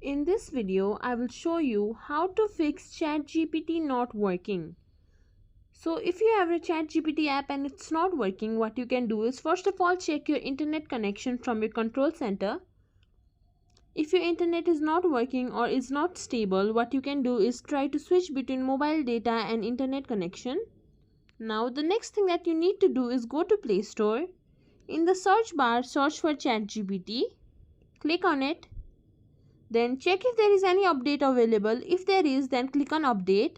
In this video, I will show you how to fix ChatGPT not working. So if you have a ChatGPT app and it's not working, what you can do is first of all check your internet connection from your control center. If your internet is not working or is not stable, what you can do is try to switch between mobile data and internet connection. Now the next thing that you need to do is go to Play Store. In the search bar, search for ChatGPT. Click on it. Then check if there is any update available. If there is, then click on update.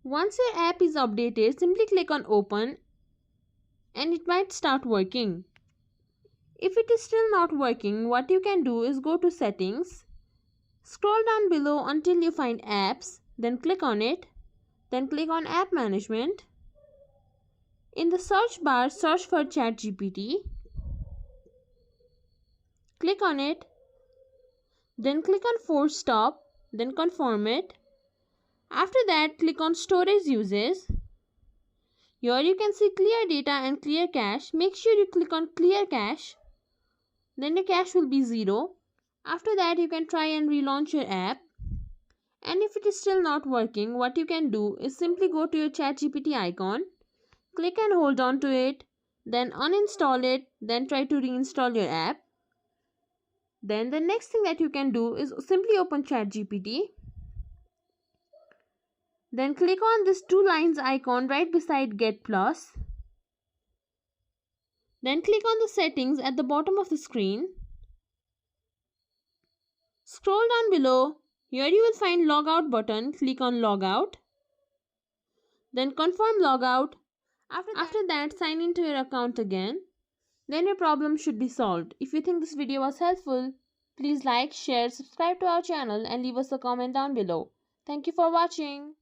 Once your app is updated, simply click on open and it might start working. If it is still not working, what you can do is go to settings. Scroll down below until you find apps, then click on it. Then click on app management. In the search bar, search for ChatGPT. Click on it. Then click on force stop. Then confirm it. After that, click on storage uses. Here you can see clear data and clear cache. Make sure you click on clear cache. Then your cache will be 0. After that, you can try and relaunch your app. And if it is still not working, what you can do is simply go to your ChatGPT icon. Click and hold on to it. Then uninstall it. Then try to reinstall your app. Then the next thing that you can do is simply open ChatGPT. Then click on this 2 lines icon right beside Get Plus. Then click on the settings at the bottom of the screen. Scroll down below. Here you will find Logout button. Click on Logout. Then confirm logout. After that, sign into your account again. Then your problem should be solved. If you think this video was helpful, please like, share, subscribe to our channel and leave us a comment down below. Thank you for watching.